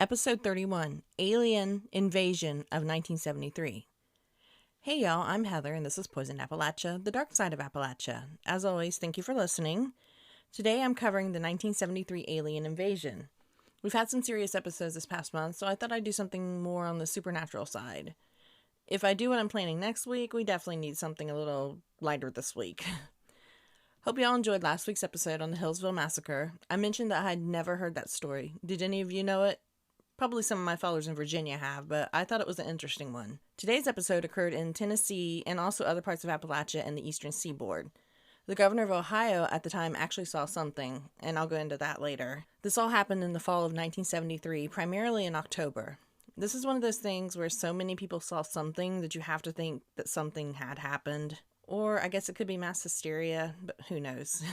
Episode 31, Alien Invasion of 1973. Hey y'all, I'm Heather and this is Poisoned Appalachia, the dark side of Appalachia. As always, thank you for listening. Today I'm covering the 1973 Alien Invasion. We've had some serious episodes this past month, so I thought I'd do something more on the supernatural side. If I do what I'm planning next week, we definitely need something a little lighter this week. Hope y'all enjoyed last week's episode on the Hillsville Massacre. I mentioned that I had never heard that story. Did any of you know it? Probably some of my followers in Virginia have, but I thought it was an interesting one. Today's episode occurred in Tennessee and also other parts of Appalachia and the eastern seaboard. The governor of Ohio at the time actually saw something, and I'll go into that later. This all happened in the fall of 1973, primarily in October. This is one of those things where so many people saw something that you have to think that something had happened. Or I guess it could be mass hysteria, but who knows.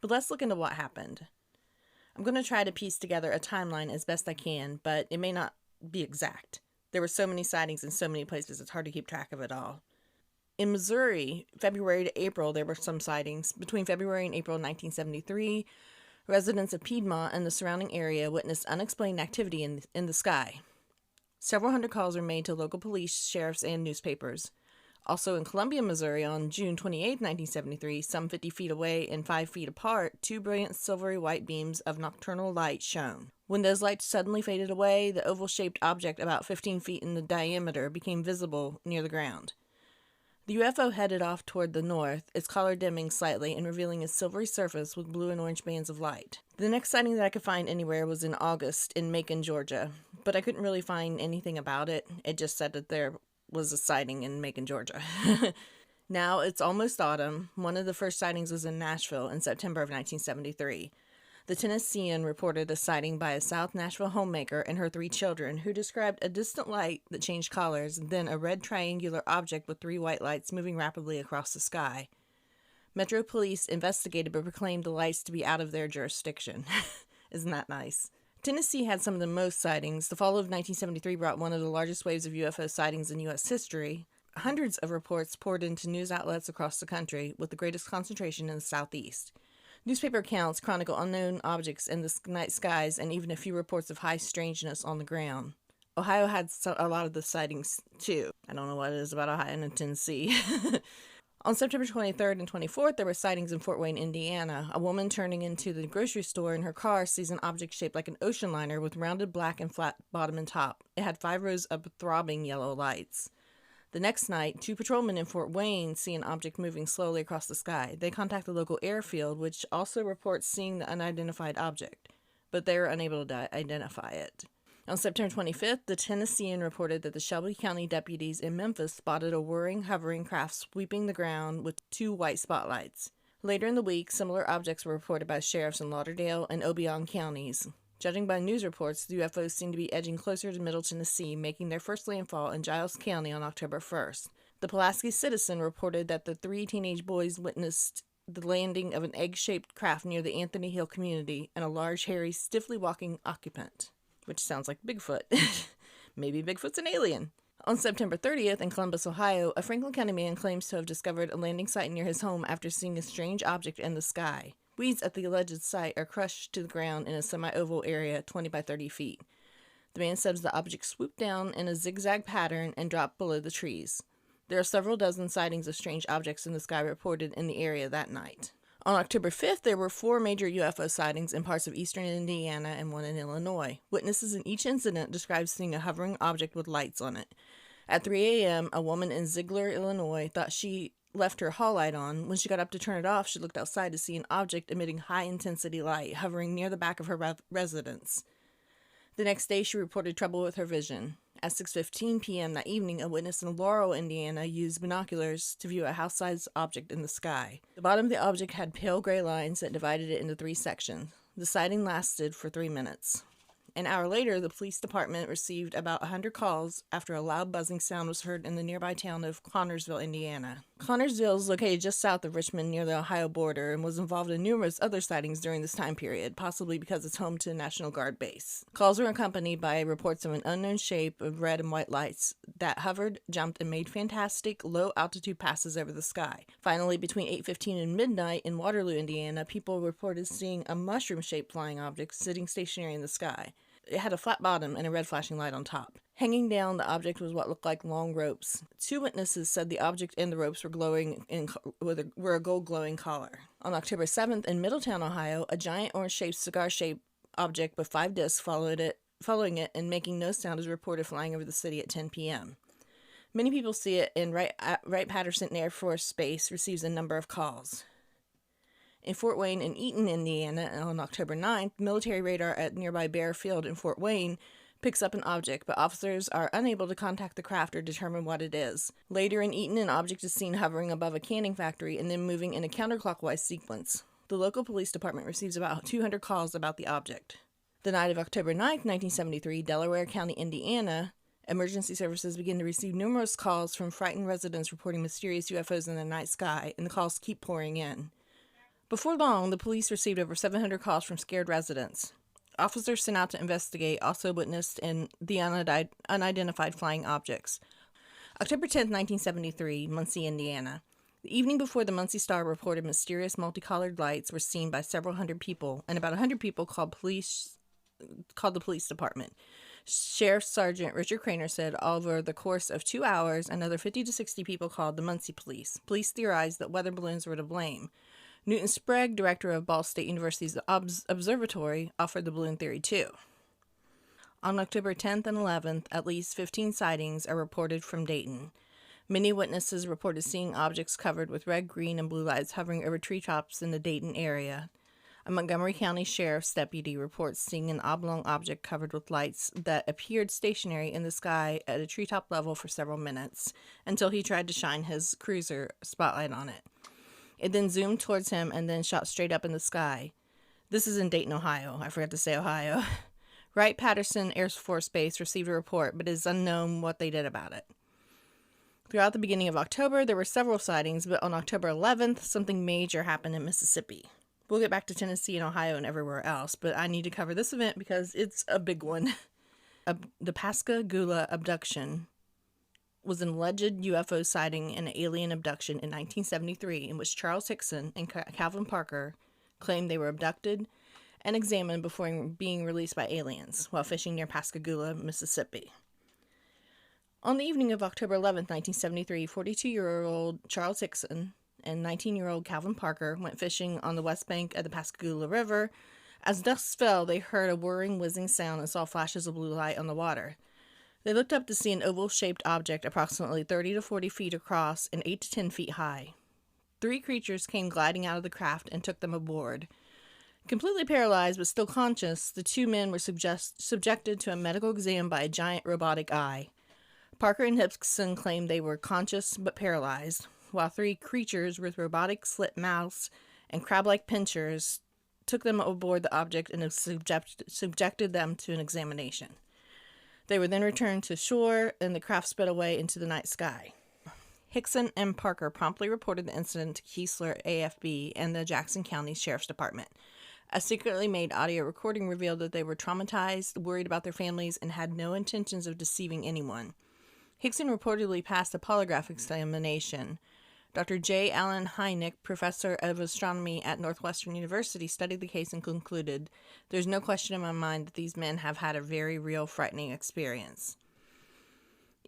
But let's look into what happened. I'm going to try to piece together a timeline as best I can, but it may not be exact. There were so many sightings in so many places, it's hard to keep track of it all. In Missouri, February to April, there were some sightings. Between February and April 1973, residents of Piedmont and the surrounding area witnessed unexplained activity in the sky. Several hundred calls were made to local police, sheriffs, and newspapers. Also in Columbia, Missouri, on June 28, 1973, some 50 feet away and 5 feet apart, two brilliant silvery white beams of nocturnal light shone. When those lights suddenly faded away, the oval-shaped object about 15 feet in the diameter became visible near the ground. The UFO headed off toward the north, its color dimming slightly and revealing a silvery surface with blue and orange bands of light. The next sighting that I could find anywhere was in August in Macon, Georgia, but I couldn't really find anything about it. It just said that there was a sighting in Macon, Georgia. Now it's almost autumn. One of the first sightings was in Nashville in September of 1973. The Tennessean reported a sighting by a South Nashville homemaker and her 3 children, who described a distant light that changed colors, then a red triangular object with 3 white lights moving rapidly across the sky. Metro Police investigated but proclaimed the lights to be out of their jurisdiction. Isn't that nice? Tennessee had some of the most sightings. The fall of 1973 brought one of the largest waves of UFO sightings in U.S. history. Hundreds of reports poured into news outlets across the country, with the greatest concentration in the southeast. Newspaper accounts chronicle unknown objects in the night skies and even a few reports of high strangeness on the ground. Ohio had a lot of the sightings, too. I don't know what it is about Ohio and Tennessee. On September 23rd and 24th, there were sightings in Fort Wayne, Indiana. A woman turning into the grocery store in her car sees an object shaped like an ocean liner with rounded black and flat bottom and top. It had 5 rows of throbbing yellow lights. The next night, 2 patrolmen in Fort Wayne see an object moving slowly across the sky. They contact the local airfield, which also reports seeing the unidentified object, but they are unable to identify it. On September 25th, the Tennessean reported that the Shelby County deputies in Memphis spotted a whirring, hovering craft sweeping the ground with 2 white spotlights. Later in the week, similar objects were reported by sheriffs in Lauderdale and Obion counties. Judging by news reports, the UFOs seem to be edging closer to Middle Tennessee, making their first landfall in Giles County on October 1st. The Pulaski Citizen reported that the 3 teenage boys witnessed the landing of an egg-shaped craft near the Anthony Hill community and a large, hairy, stiffly walking occupant. Which sounds like Bigfoot. Maybe Bigfoot's an alien. On September 30th, in Columbus, Ohio, a Franklin County man claims to have discovered a landing site near his home after seeing a strange object in the sky. Weeds at the alleged site are crushed to the ground in a semi-oval area 20 by 30 feet. The man says the object swooped down in a zigzag pattern and dropped below the trees. There are several dozen sightings of strange objects in the sky reported in the area that night. On October 5th, there were 4 major UFO sightings in parts of eastern Indiana and 1 in Illinois. Witnesses in each incident described seeing a hovering object with lights on it. At 3 a.m., a woman in Ziegler, Illinois, thought she left her hall light on. When she got up to turn it off, she looked outside to see an object emitting high-intensity light hovering near the back of her residence. The next day, she reported trouble with her vision. At 6:15 p.m. that evening, a witness in Laurel, Indiana, used binoculars to view a house-sized object in the sky. The bottom of the object had pale gray lines that divided it into 3 sections. The sighting lasted for 3 minutes. An hour later, the police department received about 100 calls after a loud buzzing sound was heard in the nearby town of Connorsville, Indiana. Connorsville is located just south of Richmond near the Ohio border and was involved in numerous other sightings during this time period, possibly because it's home to a National Guard base. Calls were accompanied by reports of an unknown shape of red and white lights that hovered, jumped, and made fantastic low-altitude passes over the sky. Finally, between 8:15 and midnight in Waterloo, Indiana, people reported seeing a mushroom-shaped flying object sitting stationary in the sky. It had a flat bottom and a red flashing light on top. Hanging down, the object was what looked like long ropes. 2 witnesses said the object and the ropes were were a gold-glowing collar. On October 7th, in Middletown, Ohio, a giant orange-shaped, cigar-shaped object with 5 discs following it and making no sound is reported flying over the city at 10 p.m. Many people see it, and Wright-Patterson Air Force Base receives a number of calls. In Fort Wayne and Eaton, Indiana, on October 9th, military radar at nearby Bear Field in Fort Wayne picks up an object, but officers are unable to contact the craft or determine what it is. Later in Eaton, an object is seen hovering above a canning factory and then moving in a counterclockwise sequence. The local police department receives about 200 calls about the object. The night of October 9th, 1973, Delaware County, Indiana, emergency services begin to receive numerous calls from frightened residents reporting mysterious UFOs in the night sky, and the calls keep pouring in. Before long, the police received over 700 calls from scared residents. Officers sent out to investigate also witnessed in the unidentified flying objects. October 10, 1973, Muncie, Indiana. The evening before, the Muncie Star reported mysterious multicolored lights were seen by several hundred people, and about 100 people called the police department. Sheriff Sergeant Richard Craner said over the course of 2 hours, another 50 to 60 people called the Muncie police. Police theorized that weather balloons were to blame. Newton Sprague, director of Ball State University's observatory, offered the balloon theory too. On October 10th and 11th, at least 15 sightings are reported from Dayton. Many witnesses reported seeing objects covered with red, green, and blue lights hovering over treetops in the Dayton area. A Montgomery County Sheriff's deputy reports seeing an oblong object covered with lights that appeared stationary in the sky at a treetop level for several minutes, until he tried to shine his cruiser spotlight on it. It then zoomed towards him and then shot straight up in the sky. This is in Dayton, Ohio. I forgot to say Ohio. Wright-Patterson Air Force Base received a report, but it is unknown what they did about it. Throughout the beginning of October, there were several sightings, but on October 11th, something major happened in Mississippi. We'll get back to Tennessee and Ohio and everywhere else, but I need to cover this event because it's a big one. The Pascagoula abduction was an alleged UFO sighting and alien abduction in 1973 in which Charles Hickson and Calvin Parker claimed they were abducted and examined before being released by aliens while fishing near Pascagoula, Mississippi. On the evening of October 11, 1973, 42-year-old Charles Hickson and 19-year-old Calvin Parker went fishing on the west bank of the Pascagoula River. As dusk fell, they heard a whirring, whizzing sound and saw flashes of blue light on the water. They looked up to see an oval-shaped object approximately 30 to 40 feet across and 8 to 10 feet high. 3 creatures came gliding out of the craft and took them aboard. Completely paralyzed but still conscious, the 2 men were subjected to a medical exam by a giant robotic eye. Parker and Hickson claimed they were conscious but paralyzed, while 3 creatures with robotic slit mouths and crab-like pincers took them aboard the object and subjected them to an examination. They were then returned to shore, and the craft sped away into the night sky. Hickson and Parker promptly reported the incident to Keesler AFB and the Jackson County Sheriff's Department. A secretly made audio recording revealed that they were traumatized, worried about their families, and had no intentions of deceiving anyone. Hickson reportedly passed a polygraph examination. Dr. J. Allen Hynek, professor of astronomy at Northwestern University, studied the case and concluded, "There's no question in my mind that these men have had a very real, frightening experience."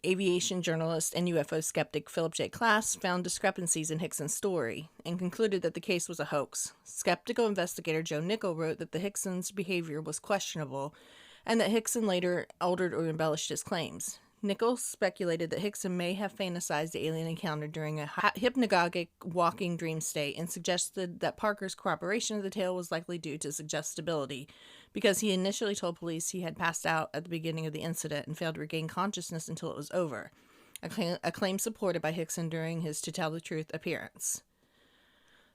Aviation journalist and UFO skeptic Philip J. Klass found discrepancies in Hickson's story and concluded that the case was a hoax. Skeptical investigator Joe Nickel wrote that the Hickson's behavior was questionable and that Hickson later altered or embellished his claims. Nichols speculated that Hickson may have fantasized the alien encounter during a hypnagogic walking dream state and suggested that Parker's corroboration of the tale was likely due to suggestibility, because he initially told police he had passed out at the beginning of the incident and failed to regain consciousness until it was over, a claim supported by Hickson during his To Tell the Truth appearance.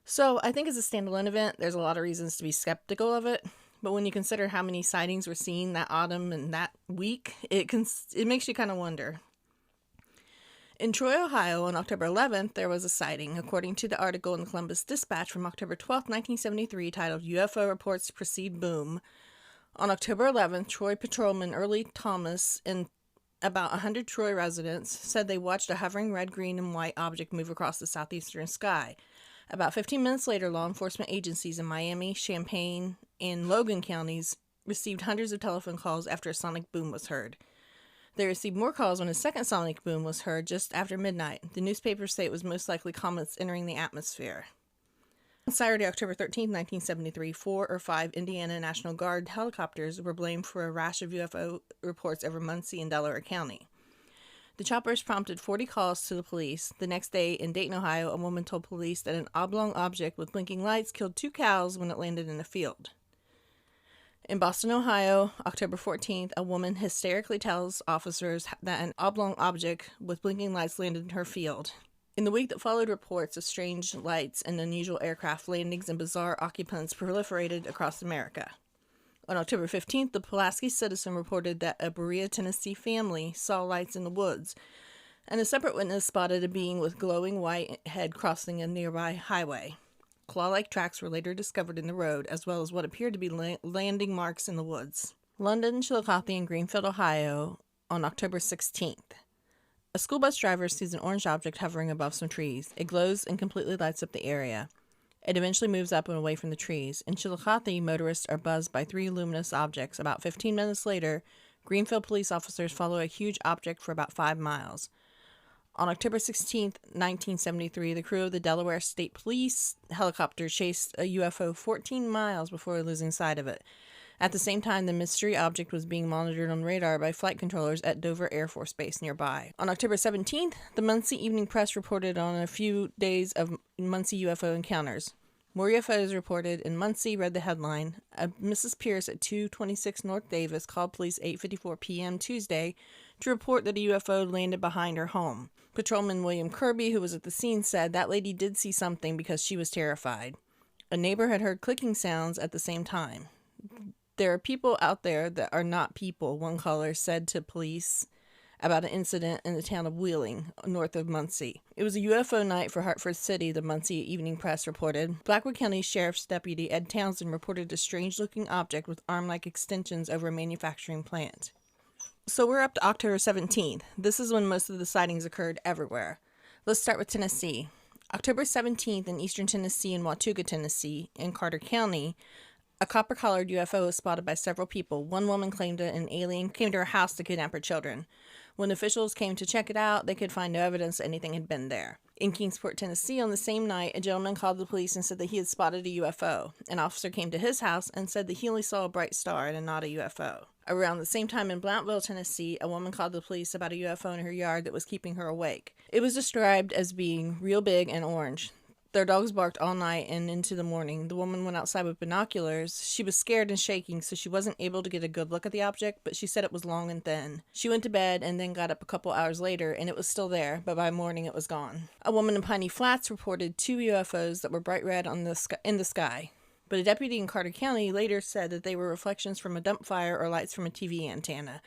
So I think as a standalone event, there's a lot of reasons to be skeptical of it. But when you consider how many sightings were seen that autumn and that week, it makes you kind of wonder. In Troy, Ohio, on October 11th, there was a sighting, according to the article in the Columbus Dispatch from October 12, 1973, titled UFO Reports Precede Boom. On October 11th, Troy patrolman Early Thomas and about 100 Troy residents said they watched a hovering red, green, and white object move across the southeastern sky. About 15 minutes later, law enforcement agencies in Miami, Champaign, and Logan counties received hundreds of telephone calls after a sonic boom was heard. They received more calls when a second sonic boom was heard just after midnight. The newspapers say it was most likely comets entering the atmosphere. On Saturday, October 13, 1973, 4 or 5 Indiana National Guard helicopters were blamed for a rash of UFO reports over Muncie and Delaware County. The choppers prompted 40 calls to the police. The next day, in Dayton, Ohio, a woman told police that an oblong object with blinking lights killed 2 cows when it landed in a field. In Boston, Ohio, October 14th, a woman hysterically tells officers that an oblong object with blinking lights landed in her field. In the week that followed, reports of strange lights and unusual aircraft landings and bizarre occupants proliferated across America. On October 15th, the Pulaski Citizen reported that a Berea, Tennessee family saw lights in the woods, and a separate witness spotted a being with glowing white head crossing a nearby highway. Claw-like tracks were later discovered in the road, as well as what appeared to be landing marks in the woods. London, Chillicothe, and Greenfield, Ohio, on October 16th. A school bus driver sees an orange object hovering above some trees. It glows and completely lights up the area. It eventually moves up and away from the trees. In Chillicothe, motorists are buzzed by 3 luminous objects. About 15 minutes later, Greenfield police officers follow a huge object for about 5 miles. On October 16, 1973, the crew of the Delaware State Police helicopter chased a UFO 14 miles before losing sight of it. At the same time, the mystery object was being monitored on radar by flight controllers at Dover Air Force Base nearby. On October 17th, the Muncie Evening Press reported on a few days of Muncie UFO encounters. More UFOs reported in Muncie, read the headline. Mrs. Pierce at 226 North Davis called police 8:54 p.m. Tuesday to report that a UFO landed behind her home. Patrolman William Kirby, who was at the scene, said that lady did see something because she was terrified. A neighbor had heard clicking sounds at the same time. There are people out there that are not people, one caller said to police about an incident in the town of Wheeling, north of Muncie. It was a UFO night for Hartford City, the Muncie Evening Press reported. Blackwood County Sheriff's Deputy Ed Townsend reported a strange-looking object with arm-like extensions over a manufacturing plant. So we're up to October 17th. This is when most of the sightings occurred everywhere. Let's start with Tennessee. October 17th in eastern Tennessee and Watauga, Tennessee, in Carter County, a copper-collared UFO was spotted by several people. One woman claimed that an alien came to her house to kidnap her children. When officials came to check it out, they could find no evidence that anything had been there. In Kingsport, Tennessee, on the same night, a gentleman called the police and said that he had spotted a UFO. An officer came to his house and said that he only saw a bright star and not a UFO. Around the same time in Blounteville, Tennessee, a woman called the police about a UFO in her yard that was keeping her awake. It was described as being real big and orange. Their dogs barked all night and into the morning. The woman went outside with binoculars. She was scared and shaking, so she wasn't able to get a good look at the object, but she said it was long and thin. She went to bed and then got up a couple hours later, and it was still there, but by morning it was gone. A woman in Piney Flats reported 2 UFOs that were bright red in the sky. But a deputy in Carter County later said that they were reflections from a dump fire or lights from a TV antenna.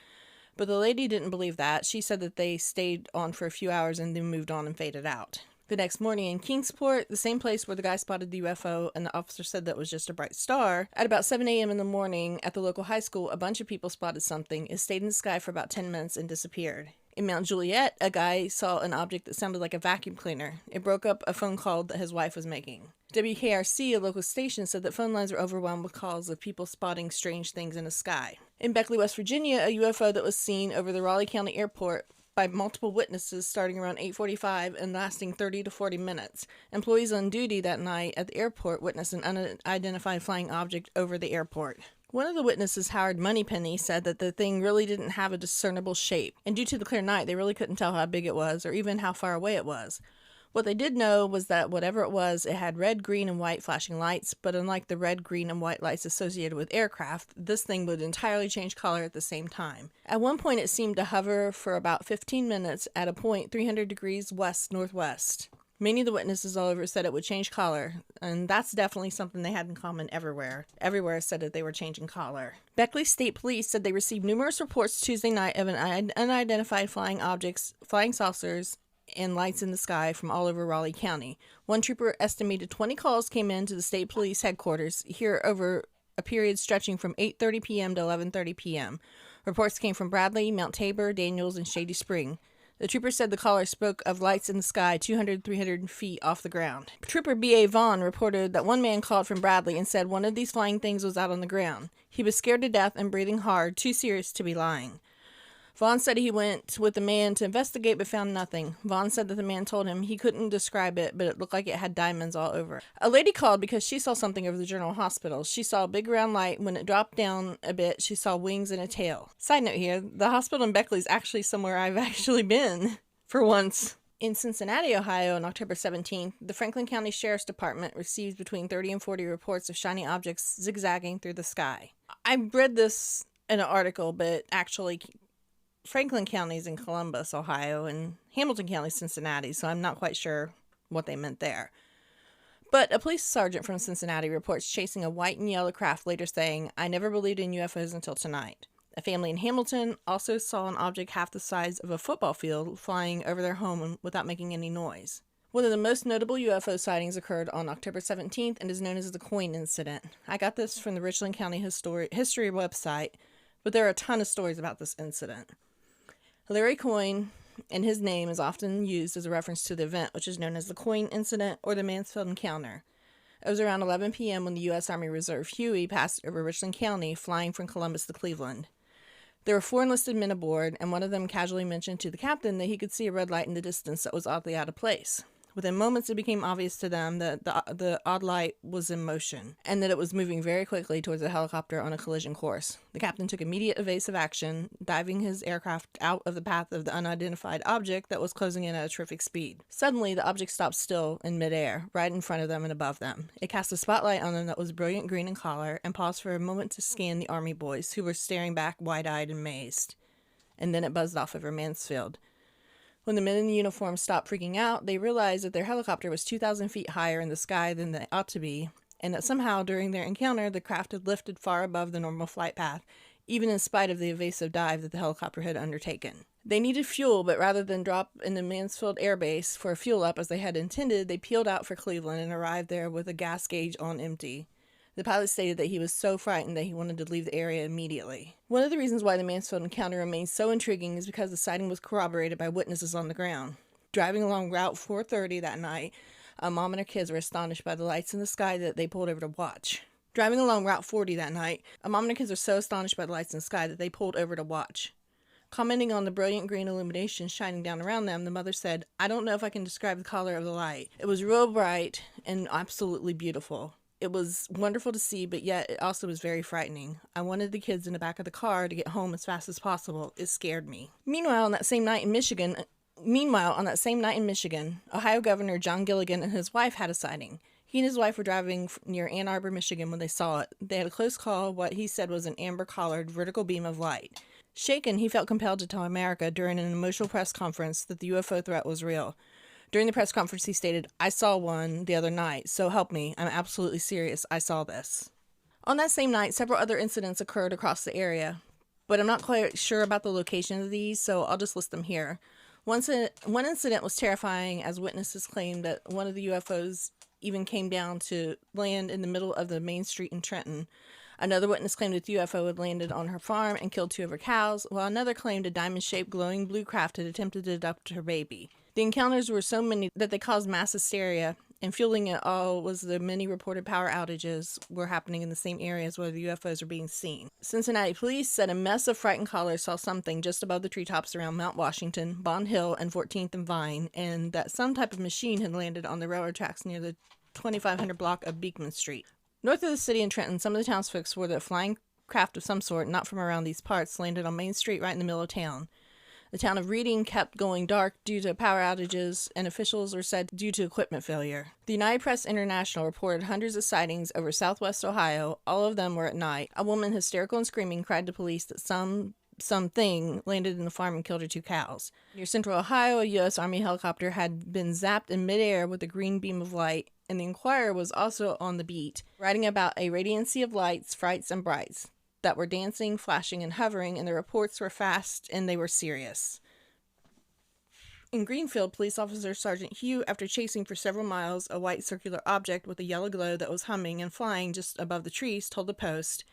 But the lady didn't believe that. She said that they stayed on for a few hours and then moved on and faded out. The next morning in Kingsport, the same place where the guy spotted the UFO and the officer said that was just a bright star, at about 7 a.m. in the morning at the local high school, a bunch of people spotted something. It stayed in the sky for about 10 minutes and disappeared. In Mount Juliet, a guy saw an object that sounded like a vacuum cleaner. It broke up a phone call that his wife was making. WKRC, a local station, said that phone lines were overwhelmed with calls of people spotting strange things in the sky. In Beckley, West Virginia, a UFO that was seen over the Raleigh County Airport by multiple witnesses starting around 8:45 and lasting 30 to 40 minutes. Employees on duty that night at the airport witnessed an unidentified flying object over the airport. One of the witnesses, Howard Moneypenny, said that the thing really didn't have a discernible shape, and due to the clear night, they really couldn't tell how big it was or even how far away it was. What they did know was that whatever it was, it had red, green, and white flashing lights, but unlike the red, green, and white lights associated with aircraft, this thing would entirely change color at the same time. At one point, it seemed to hover for about 15 minutes at a point 300 degrees west-northwest. Many of the witnesses all over said it would change color, and that's definitely something they had in common everywhere. Everywhere said that they were changing color. Beckley State Police said they received numerous reports Tuesday night of an unidentified flying objects, flying saucers, and lights in the sky from all over Raleigh County. One trooper estimated 20 calls came in to the state police headquarters here over a period stretching from 8:30 p.m. to 11:30 p.m. Reports came from Bradley, Mount Tabor, Daniels, and Shady Spring. The trooper said the caller spoke of lights in the sky 200-300 feet off the ground. Trooper B.A. Vaughn reported that one man called from Bradley and said one of these flying things was out on the ground. He was scared to death and breathing hard, too serious to be lying. Vaughn said he went with the man to investigate but found nothing. Vaughn said that the man told him he couldn't describe it, but it looked like it had diamonds all over. A lady called because she saw something over the General Hospital. She saw a big round light. When it dropped down a bit, she saw wings and a tail. Side note here, the hospital in Beckley is actually somewhere I've actually been for once. In Cincinnati, Ohio, on October 17th, the Franklin County Sheriff's Department received between 30 and 40 reports of shiny objects zigzagging through the sky. I read this in an article, but actually Franklin County's in Columbus, Ohio, and Hamilton County's Cincinnati, so I'm not quite sure what they meant there. But a police sergeant from Cincinnati reports chasing a white and yellow craft, later saying, "I never believed in UFOs until tonight." A family in Hamilton also saw an object half the size of a football field flying over their home without making any noise. One of the most notable UFO sightings occurred on October 17th and is known as the Coin Incident. I got this from the Richland County history website, but there are a ton of stories about this incident. Larry Coyne, and his name is often used as a reference to the event, which is known as the Coin Incident or the Mansfield Encounter. It was around 11 p.m. when the U.S. Army Reserve Huey passed over Richland County, flying from Columbus to Cleveland. There were 4 enlisted men aboard, and one of them casually mentioned to the captain that he could see a red light in the distance that was oddly out of place. Within moments, it became obvious to them that the odd light was in motion, and that it was moving very quickly towards a helicopter on a collision course. The captain took immediate evasive action, diving his aircraft out of the path of the unidentified object that was closing in at a terrific speed. Suddenly, the object stopped still in midair, right in front of them and above them. It cast a spotlight on them that was brilliant green in color, and paused for a moment to scan the Army boys, who were staring back wide-eyed and amazed. And then it buzzed off over Mansfield. When the men in the uniform stopped freaking out, they realized that their helicopter was 2,000 feet higher in the sky than they ought to be, and that somehow during their encounter the craft had lifted far above the normal flight path, even in spite of the evasive dive that the helicopter had undertaken. They needed fuel, but rather than drop in the Mansfield Air Base for a fuel up as they had intended, they peeled out for Cleveland and arrived there with a gas gauge on empty. The pilot stated that he was so frightened that he wanted to leave the area immediately. One of the reasons why the Mansfield encounter remains so intriguing is because the sighting was corroborated by witnesses on the ground. Driving along Route 430 that night, a mom and her kids were astonished by the lights in the sky that they pulled over to watch. Driving along Route 40 that night, a mom and her kids were so astonished by the lights in the sky that they pulled over to watch. Commenting on the brilliant green illumination shining down around them, the mother said, "I don't know if I can describe the color of the light. It was real bright and absolutely beautiful. It was wonderful to see, but yet it also was very frightening. I wanted the kids in the back of the car to get home as fast as possible. It scared me." Meanwhile, on that same night in Michigan, Ohio Governor John Gilligan and his wife had a sighting. He and his wife were driving near Ann Arbor, Michigan when they saw it. They had a close call, what he said was an amber-collared vertical beam of light. Shaken, he felt compelled to tell America during an emotional press conference that the UFO threat was real. During the press conference, he stated, "I saw one the other night, so help me. I'm absolutely serious. I saw this." On that same night, several other incidents occurred across the area, but I'm not quite sure about the location of these, so I'll just list them here. One incident was terrifying, as witnesses claimed that one of the UFOs even came down to land in the middle of the main street in Trenton. Another witness claimed that the UFO had landed on her farm and killed 2 of her cows, while another claimed a diamond-shaped glowing blue craft had attempted to abduct her baby. The encounters were so many that they caused mass hysteria, and fueling it all was the many reported power outages were happening in the same areas where the UFOs were being seen. Cincinnati police said a mess of frightened callers saw something just above the treetops around Mount Washington, Bond Hill, and 14th and Vine, and that some type of machine had landed on the railroad tracks near the 2500 block of Beekman Street. North of the city in Trenton, some of the townsfolk swore that a flying craft of some sort, not from around these parts, landed on Main Street right in the middle of town. The town of Reading kept going dark due to power outages, and officials were said due to equipment failure. The United Press International reported hundreds of sightings over southwest Ohio. All of them were at night. A woman, hysterical and screaming, cried to police that something landed in the farm and killed her 2 cows. Near central Ohio, a U.S. Army helicopter had been zapped in midair with a green beam of light, and the Inquirer was also on the beat, writing about a radiancy of lights, frights, and brights that were dancing, flashing, and hovering, and the reports were fast and they were serious. In Greenfield, police officer Sergeant Hugh, after chasing for several miles a white circular object with a yellow glow that was humming and flying just above the trees, told the Post,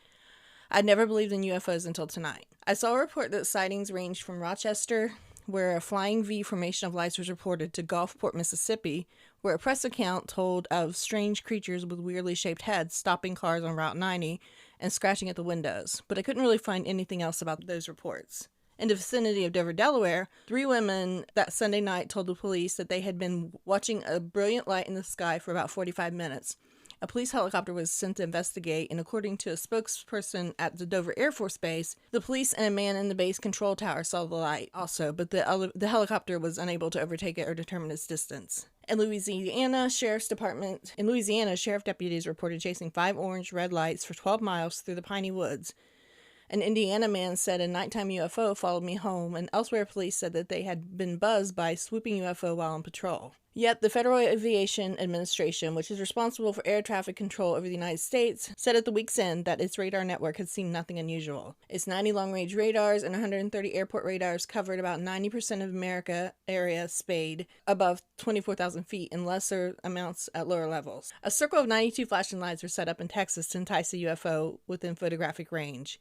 "I'd never believed in UFOs until tonight. I saw a report that sightings ranged from Rochester, where a flying V formation of lights was reported to Gulfport, Mississippi, where a press account told of strange creatures with weirdly shaped heads stopping cars on Route 90 and scratching at the windows, but I couldn't really find anything else about those reports. In the vicinity of Dover, Delaware, 3 women that Sunday night told the police that they had been watching a brilliant light in the sky for about 45 minutes. A police helicopter was sent to investigate, and according to a spokesperson at the Dover Air Force Base, the police and a man in the base control tower saw the light also, but the helicopter was unable to overtake it or determine its distance. In Louisiana, sheriff deputies reported chasing 5 orange red lights for 12 miles through the piney woods. An Indiana man said a nighttime UFO followed me home, and elsewhere police said that they had been buzzed by a swooping UFO while on patrol. Yet the Federal Aviation Administration, which is responsible for air traffic control over the United States, said at the week's end that its radar network had seen nothing unusual. Its 90 long-range radars and 130 airport radars covered about 90% of America area spayed above 24,000 feet and lesser amounts at lower levels. A circle of 92 flashing lights were set up in Texas to entice a UFO within photographic range.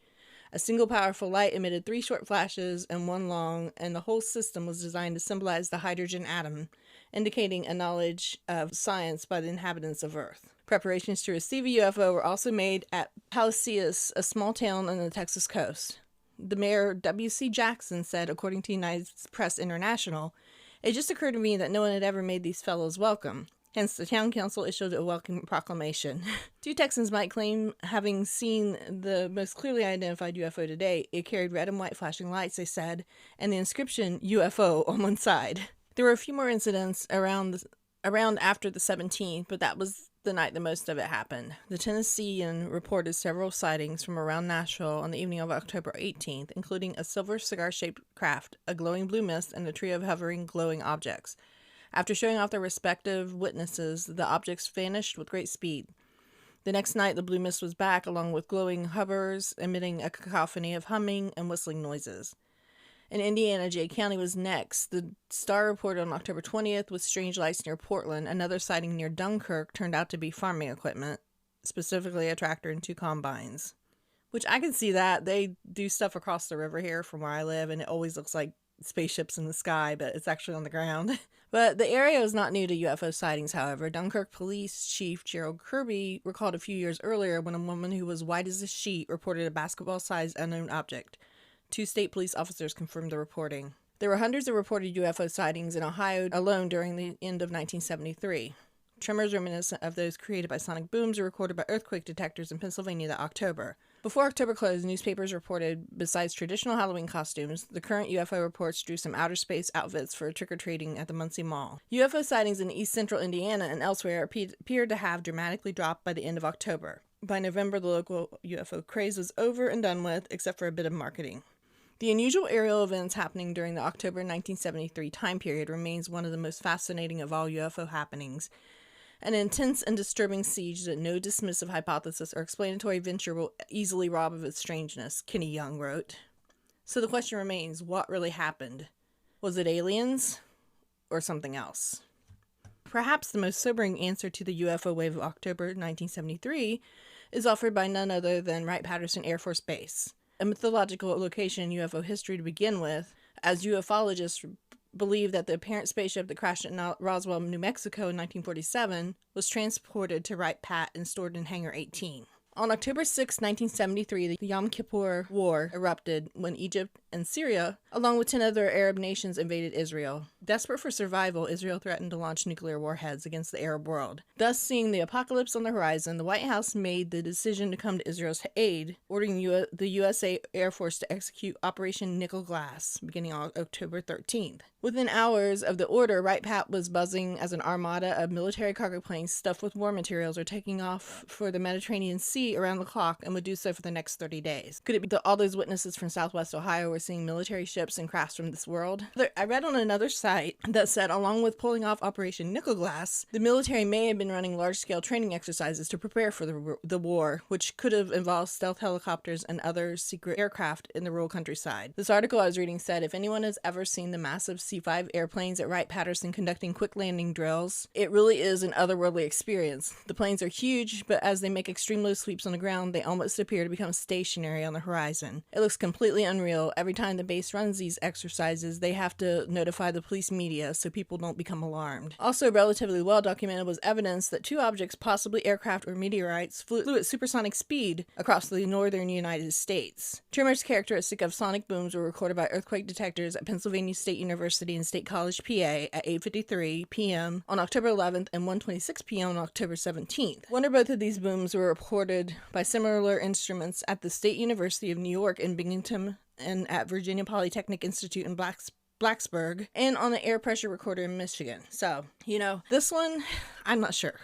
A single powerful light emitted 3 short flashes and 1 long, and the whole system was designed to symbolize the hydrogen atom, indicating a knowledge of science by the inhabitants of Earth. Preparations to receive a UFO were also made at Palacios, a small town on the Texas coast. The mayor, W.C. Jackson, said, according to United Press International, "It just occurred to me that no one had ever made these fellows welcome. Hence, the town council issued a welcome proclamation." 2 Texans might claim having seen the most clearly identified UFO to date. It carried red and white flashing lights, they said, and the inscription UFO on one side. There were a few more incidents around after the 17th, but that was the night that most of it happened. The Tennessean reported several sightings from around Nashville on the evening of October 18th, including a silver cigar-shaped craft, a glowing blue mist, and a trio of hovering, glowing objects. After showing off their respective witnesses, the objects vanished with great speed. The next night, the blue mist was back, along with glowing hovers, emitting a cacophony of humming and whistling noises. In Indiana, Jay County was next. The Star reported on October 20th with strange lights near Portland. Another sighting near Dunkirk turned out to be farming equipment, specifically a tractor and 2 combines. Which I can see that. They do stuff across the river here from where I live, and it always looks like spaceships in the sky, but it's actually on the ground. But the area was not new to UFO sightings, however. Dunkirk Police Chief Gerald Kirby recalled a few years earlier when a woman who was white as a sheet reported a basketball-sized unknown object. 2 state police officers confirmed the reporting. There were hundreds of reported UFO sightings in Ohio alone during the end of 1973. Tremors reminiscent of those created by sonic booms were recorded by earthquake detectors in Pennsylvania that October. Before October closed, newspapers reported, besides traditional Halloween costumes, the current UFO reports drew some outer space outfits for trick-or-treating at the Muncie Mall. UFO sightings in east central Indiana and elsewhere appeared to have dramatically dropped by the end of October. By November, the local UFO craze was over and done with, except for a bit of marketing. The unusual aerial events happening during the October 1973 time period remains one of the most fascinating of all UFO happenings. An intense and disturbing siege that no dismissive hypothesis or explanatory venture will easily rob of its strangeness, Kenny Young wrote. So the question remains, what really happened? Was it aliens or something else? Perhaps the most sobering answer to the UFO wave of October 1973 is offered by none other than Wright-Patterson Air Force Base, a mythological location in UFO history to begin with, as ufologists believe that the apparent spaceship that crashed at Roswell, New Mexico in 1947 was transported to Wright-Pat and stored in Hangar 18. On October 6, 1973, the Yom Kippur War erupted when Egypt and Syria, along with 10 other Arab nations, invaded Israel. Desperate for survival, Israel threatened to launch nuclear warheads against the Arab world. Thus, seeing the apocalypse on the horizon, the White House made the decision to come to Israel's aid, ordering the USA Air Force to execute Operation Nickel Glass, beginning on October 13th. Within hours of the order, Wright-Pat was buzzing as an armada of military cargo planes stuffed with war materials were taking off for the Mediterranean Sea around the clock and would do so for the next 30 days. Could it be that all those witnesses from Southwest Ohio were seeing military ships and crafts from this world? I read on another site that said, along with pulling off Operation Nickel Glass, the military may have been running large-scale training exercises to prepare for the war, which could have involved stealth helicopters and other secret aircraft in the rural countryside. This article I was reading said, if anyone has ever seen the massive C-5 airplanes at Wright-Patterson conducting quick landing drills. It really is an otherworldly experience. The planes are huge, but as they make extreme low sweeps on the ground, they almost appear to become stationary on the horizon. It looks completely unreal. Every time the base runs these exercises, they have to notify the police media so people don't become alarmed. Also relatively well documented was evidence that two objects, possibly aircraft or meteorites, flew at supersonic speed across the northern United States. Tremors characteristic of sonic booms were recorded by earthquake detectors at Pennsylvania State University and State College, PA at 8:53 p.m. on October 11th and 1:26 p.m. on October 17th. One or both of these booms were reported by similar instruments at the State University of New York in Binghamton and at Virginia Polytechnic Institute in Blacksburg, and on the air pressure recorder in Michigan. So, this one, I'm not sure.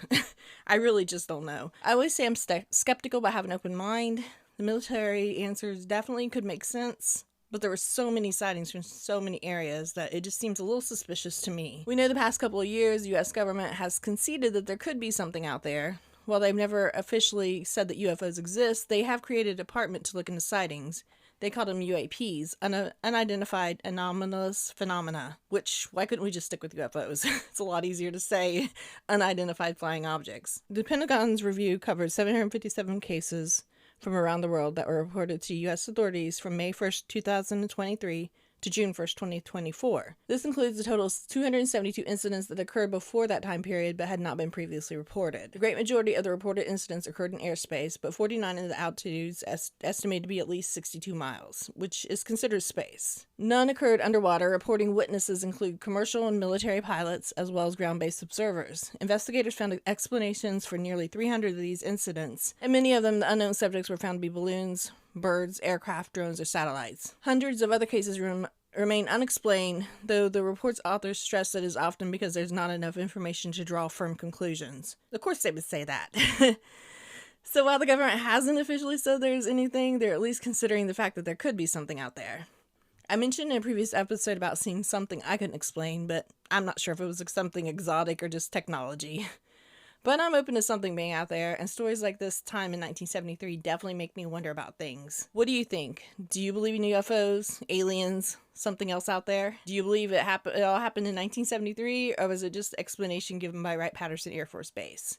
I really just don't know. I always say I'm skeptical but have an open mind. The military answers definitely could make sense, but there were so many sightings from so many areas that it just seems a little suspicious to me. We know the past couple of years, the U.S. government has conceded that there could be something out there. While they've never officially said that UFOs exist, they have created a department to look into sightings. They call them UAPs, unidentified anomalous phenomena, which, why couldn't we just stick with UFOs? It's a lot easier to say unidentified flying objects. The Pentagon's review covered 757 cases from around the world that were reported to U.S. authorities from May 1st, 2023 to June 1st, 2024. This includes a total of 272 incidents that occurred before that time period but had not been previously reported. The great majority of the reported incidents occurred in airspace, but 49 in the altitudes estimated to be at least 62 miles, which is considered space. None occurred underwater. Reporting witnesses include commercial and military pilots, as well as ground-based observers. Investigators found explanations for nearly 300 of these incidents, and many of them, the unknown subjects were found to be balloons, birds, aircraft, drones, or satellites. Hundreds of other cases remain unexplained, though the report's authors stress that it is often because there's not enough information to draw firm conclusions. Of course they would say that. So while the government hasn't officially said there's anything, they're at least considering the fact that there could be something out there. I mentioned in a previous episode about seeing something I couldn't explain, but I'm not sure if it was something exotic or just technology. But I'm open to something being out there, and stories like this time in 1973 definitely make me wonder about things. What do you think? Do you believe in UFOs, aliens, something else out there? Do you believe it all happened in 1973, or was it just explanation given by Wright-Patterson Air Force Base?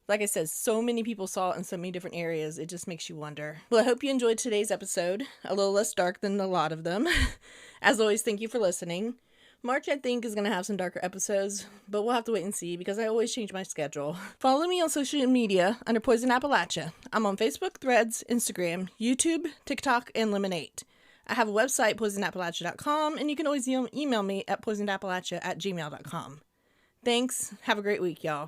Like I said, so many people saw it in so many different areas, it just makes you wonder. Well, I hope you enjoyed today's episode. A little less dark than a lot of them. As always, thank you for listening. March, I think, is going to have some darker episodes, but we'll have to wait and see because I always change my schedule. Follow me on social media under Poison Appalachia. I'm on Facebook, Threads, Instagram, YouTube, TikTok, and Lemonade. I have a website, poisonappalachia.com, and you can always email me at poisonappalachia@gmail.com. Thanks. Have a great week, y'all.